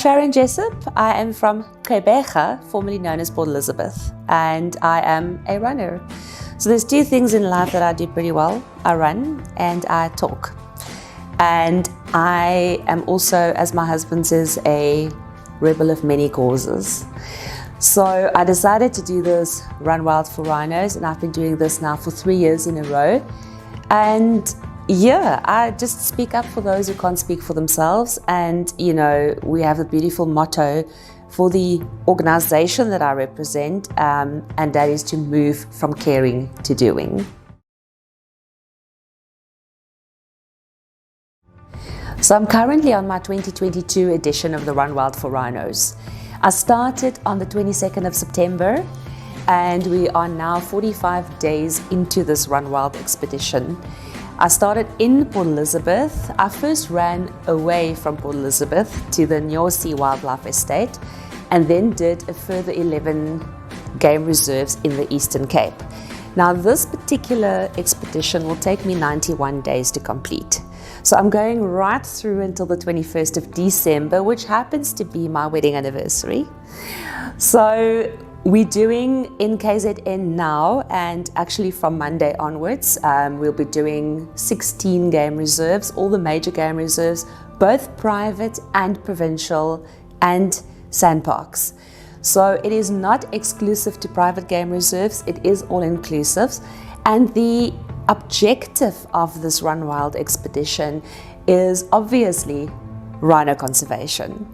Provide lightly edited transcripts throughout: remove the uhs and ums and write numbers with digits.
Sharon Jessop. I am from Kwande, formerly known as Port Elizabeth, and I am a runner. So there's two things in life that I do pretty well. I run and I talk. And I am also, as my husband says, a rebel of many causes. So I decided to do this Run Wild for Rhinos, and I've been doing this now for 3 years in a row. And yeah, I just speak up for those who can't speak for themselves. And you know, we have a beautiful motto for the organization that I represent, and that is to move from caring to doing. So I'm currently on my 2022 edition of the Run Wild for Rhinos. I started on the 22nd of September, and we are now 45 days into this Run Wild expedition. I started in Port Elizabeth. I first ran away from Port Elizabeth to the Nyosi Wildlife Estate, and then did a further 11 game reserves in the Eastern Cape. Now this particular expedition will take me 91 days to complete. So I'm going right through until the 21st of December, which happens to be my wedding anniversary. So we're doing in KZN now, and actually from Monday onwards, we'll be doing 16 game reserves, all the major game reserves, both private and provincial and sandparks. So it is not exclusive to private game reserves, it is all inclusive. And the objective of this Run Wild expedition is obviously rhino conservation.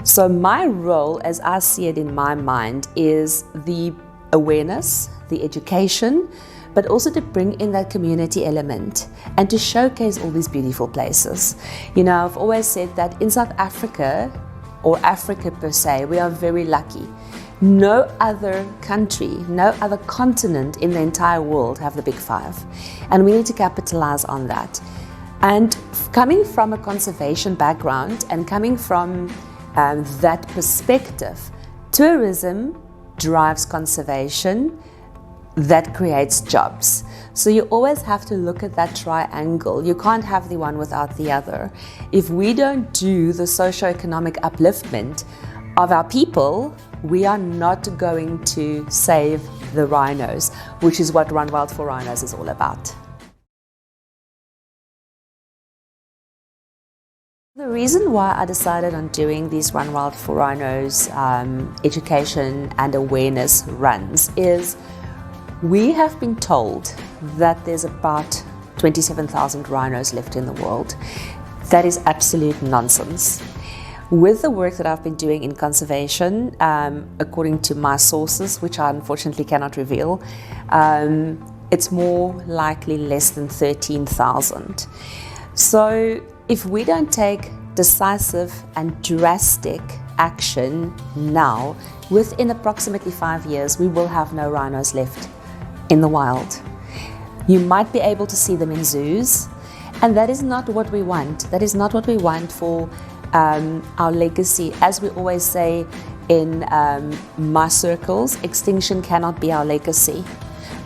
So my role, as I see it in my mind, is the awareness, the education, but also to bring in that community element and to showcase all these beautiful places. You know, I've always said that in South Africa, or Africa per se, we are very lucky. No other country, no other continent in the entire world have the Big Five. And we need to capitalize on that. And coming from a conservation background and coming from that perspective, tourism drives conservation, that creates jobs. So you always have to look at that triangle. You can't have the one without the other. If we don't do the socio-economic upliftment of our people, we are not going to save the rhinos, which is what Run Wild for Rhinos is all about. The reason why I decided on doing these Run Wild for Rhinos education and awareness runs is we have been told that there's about 27,000 rhinos left in the world. That is absolute nonsense. With the work that I've been doing in conservation, according to my sources, which I unfortunately cannot reveal, it's more likely less than 13,000. So if we don't take decisive and drastic action now, within approximately 5 years, we will have no rhinos left in the wild. You might be able to see them in zoos, and that is not what we want. That is not what we want for our legacy. As we always say in my circles, extinction cannot be our legacy.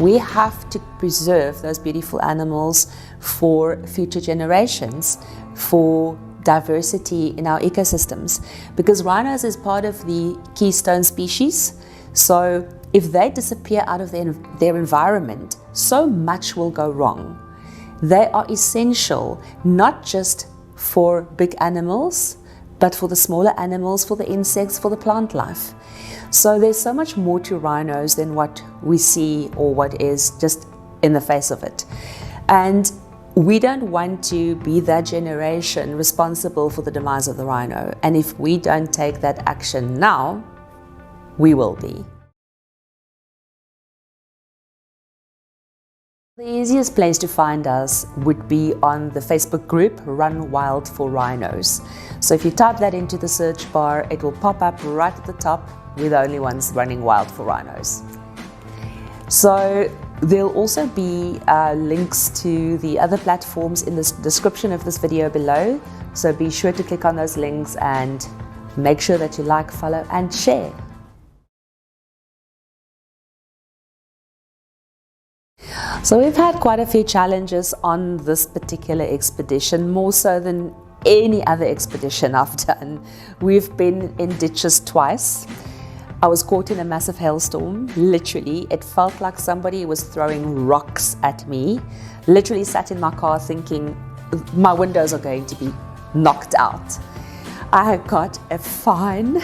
We have to preserve those beautiful animals for future generations, for diversity in our ecosystems, because rhinos is part of the keystone species. So if they disappear out of their environment, so much will go wrong. They are essential, not just for big animals, but for the smaller animals, for the insects, for the plant life. So there's so much more to rhinos than what we see or what is just in the face of it. And we don't want to be that generation responsible for the demise of the rhino. And if we don't take that action now, we will be. The easiest place to find us would be on the Facebook group Run Wild for Rhinos. So if you type that into the search bar, it will pop up right at the top. We're the only ones running wild for rhinos. So there'll also be links to the other platforms in the description of this video below. So be sure to click on those links and make sure that you like, follow and share. So we've had quite a few challenges on this particular expedition, more so than any other expedition I've done. We've been in ditches twice. I was caught in a massive hailstorm, literally. It felt like somebody was throwing rocks at me. Literally sat in my car thinking my windows are going to be knocked out. I got a fine,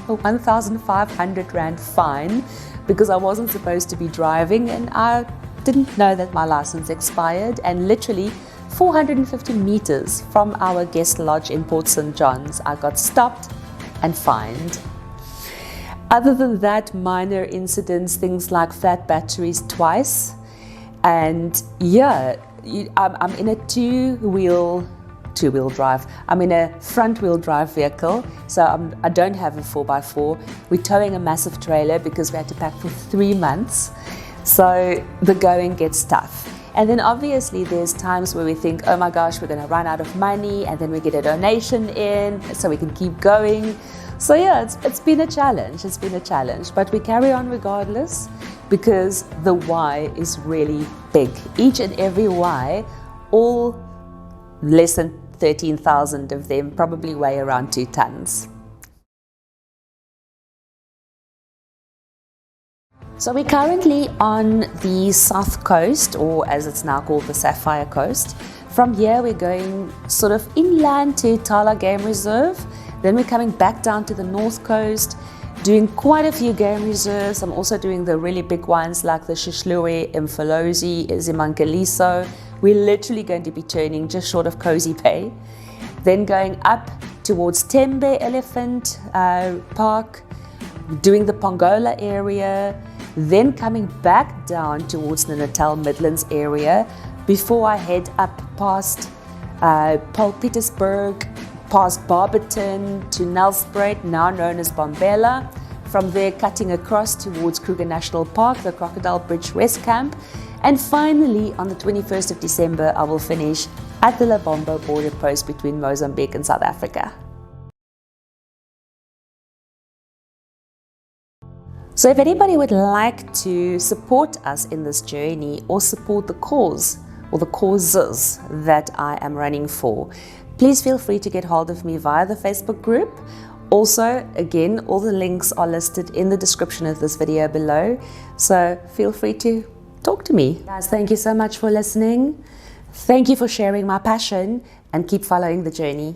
a 1,500 Rand fine, because I wasn't supposed to be driving and I didn't know that my license expired, and literally 450 meters from our guest lodge in Port St. John's, I got stopped and fined. Other than that, minor incidents, things like flat batteries twice. And yeah, I'm in a two-wheel drive. I'm in a front-wheel drive vehicle, so I don't have a 4x4. We're towing a massive trailer because we had to pack for 3 months. So the going gets tough. And then obviously there's times where we think, oh my gosh, we're going to run out of money, and then we get a donation in so we can keep going. So yeah, it's been a challenge. It's been a challenge, but we carry on regardless because the why is really big. Each and every why, all less than 13,000 of them, probably weigh around 2 tons. So we're currently on the south coast, or as it's now called, the Sapphire Coast. From here we're going sort of inland to Tala Game Reserve. Then we're coming back down to the north coast, doing quite a few game reserves. I'm also doing the really big ones like the Shishluwe, Mfolozi, Zimankaliso. We're literally going to be turning just short of Cozy Bay. Then going up towards Tembe Elephant Park, doing the Pongola area, then coming back down towards the Natal Midlands area before I head up past Paul Petersburg, past Barberton to Nelspruit, now known as Bombela. From there, cutting across towards Kruger National Park, the Crocodile Bridge West Camp. And finally, on the 21st of December, I will finish at the Labombo border post between Mozambique and South Africa. So if anybody would like to support us in this journey or support the cause or the causes that I am running for, please feel free to get hold of me via the Facebook group. Also, again, all the links are listed in the description of this video below, so feel free to talk to me. Guys, thank you so much for listening. Thank you for sharing my passion, and keep following the journey.